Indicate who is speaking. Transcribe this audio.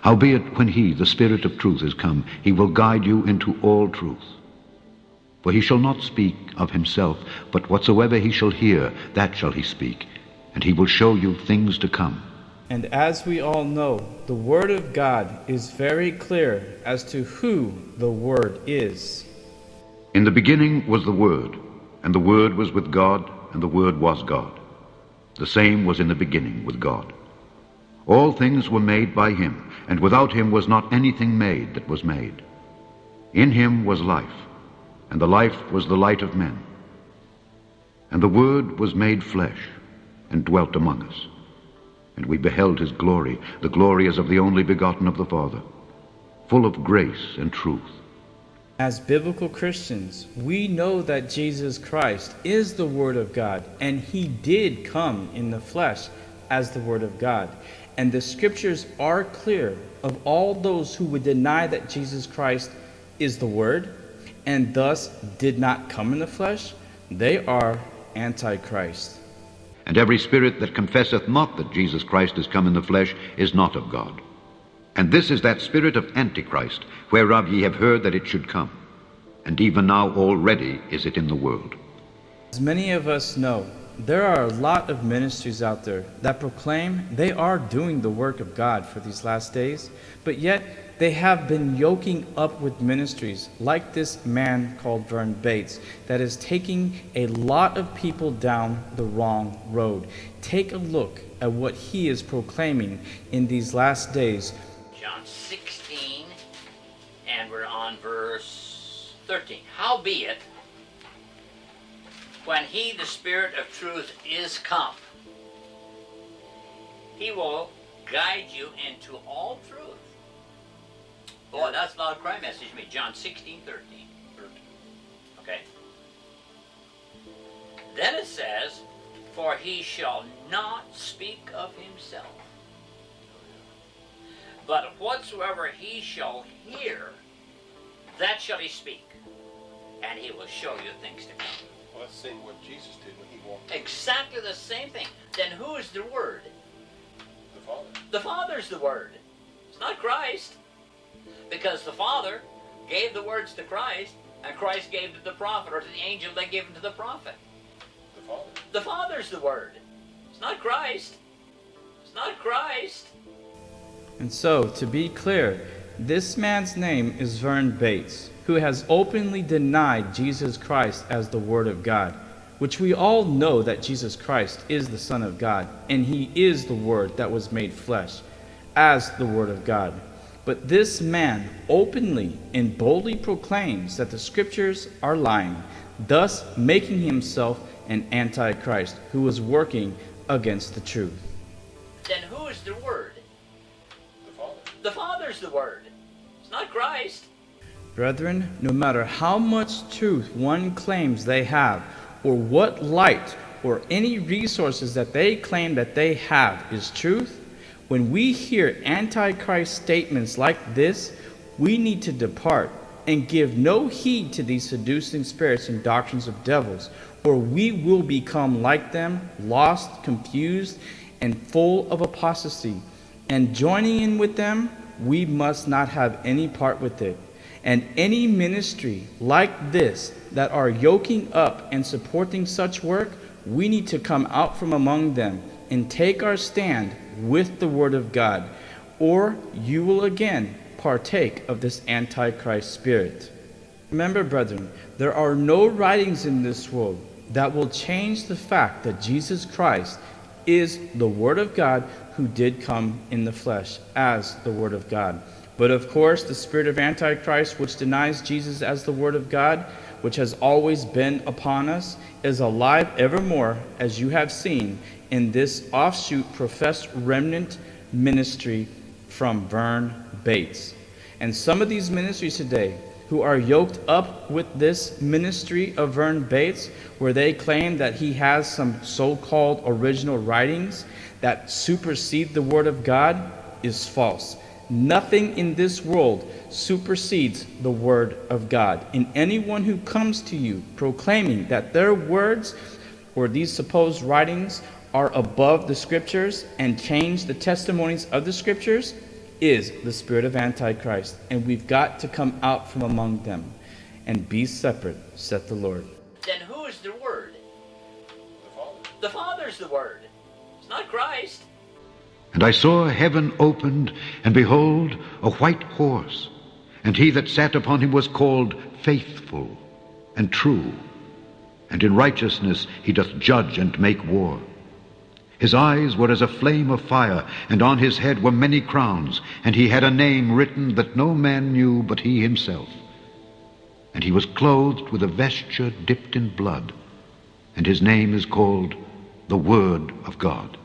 Speaker 1: Howbeit, when he, the Spirit of truth, is come, he will guide you into all truth. For he shall not speak of himself, but whatsoever he shall hear, that shall he speak, and he will show you things to come.
Speaker 2: And as we all know, the Word of God is very clear as to who the Word is.
Speaker 1: In the beginning was the Word, and the Word was with God, and the Word was God. The same was in the beginning with God. All things were made by him, and without him was not anything made that was made. In him was life, and the life was the light of men. And the Word was made flesh, and dwelt among us. And we beheld his glory, the glory as of the only begotten of the Father, full of grace and truth.
Speaker 2: As biblical Christians, we know that Jesus Christ is the Word of God, and he did come in the flesh as the Word of God. And the scriptures are clear of all those who would deny that Jesus Christ is the Word, and thus did not come in the flesh. They are Antichrist.
Speaker 1: And every spirit that confesseth not that Jesus Christ is come in the flesh is not of God. And this is that spirit of Antichrist, whereof ye have heard that it should come. And even now already is it in the world.
Speaker 2: As many of us know, there are a lot of ministries out there that proclaim they are doing the work of God for these last days, but yet they have been yoking up with ministries like this man called VERN Bates that is taking a lot of people down the wrong road. Take a look at what he is proclaiming in these last days.
Speaker 3: John 16, and we're on verse 13. Howbeit, when he, the Spirit of truth, is come, he will guide you into all truth. Boy, that's a loud cry message to me. John 16, 13. Okay. Then it says, for he shall not speak of himself, but whatsoever he shall hear, that shall he speak, and he will show you things to come.
Speaker 4: Well, let's see what Jesus did when he walked.
Speaker 3: Exactly the same thing. Then who is the Word?
Speaker 4: The Father.
Speaker 3: The Father's the Word. It's not Christ. Because the Father gave the words to Christ, and Christ gave to the prophet, or to the angel that gave them to the prophet.
Speaker 4: The Father.
Speaker 3: The Father's the Word. It's not Christ. It's not Christ.
Speaker 2: And so, to be clear, this man's name is VERN Bates, who has openly denied Jesus Christ as the Word of God, which we all know that Jesus Christ is the Son of God, and he is the Word that was made flesh, as the Word of God. But this man openly and boldly proclaims that the scriptures are lying, thus making himself an Antichrist who is working against the truth.
Speaker 3: Then who is the Word?
Speaker 4: The Father.
Speaker 3: The Father's the Word. It's not Christ.
Speaker 2: Brethren, no matter how much truth one claims they have, or what light or any resources that they claim that they have is truth, when we hear Antichrist statements like this, we need to depart and give no heed to these seducing spirits and doctrines of devils, or we will become like them, lost, confused, and full of apostasy. And joining in with them, we must not have any part with it. And any ministry like this that are yoking up and supporting such work, we need to come out from among them and take our stand with the Word of God, or you will again partake of this Antichrist spirit. Remember, brethren, there are no writings in this world that will change the fact that Jesus Christ is the Word of God who did come in the flesh as the Word of God. But of course, the spirit of Antichrist, which denies Jesus as the Word of God, which has always been upon us, is alive evermore, as you have seen in this offshoot professed remnant ministry from VERN Bates. And some of these ministries today who are yoked up with this ministry of VERN Bates, where they claim that he has some so-called original writings that supersede the Word of God, is false. Nothing in this world supersedes the Word of God. And anyone who comes to you proclaiming that their words or these supposed writings are above the Scriptures and change the testimonies of the Scriptures is the spirit of Antichrist, and we've got to come out from among them and be separate, saith the Lord.
Speaker 3: Then who is the Word?
Speaker 4: The Father.
Speaker 3: The Father's the Word. It's not Christ.
Speaker 1: And I saw heaven opened, and behold, a white horse. And he that sat upon him was called Faithful and True. And in righteousness he doth judge and make war. His eyes were as a flame of fire, and on his head were many crowns. And he had a name written that no man knew but he himself. And he was clothed with a vesture dipped in blood. And his name is called the Word of God.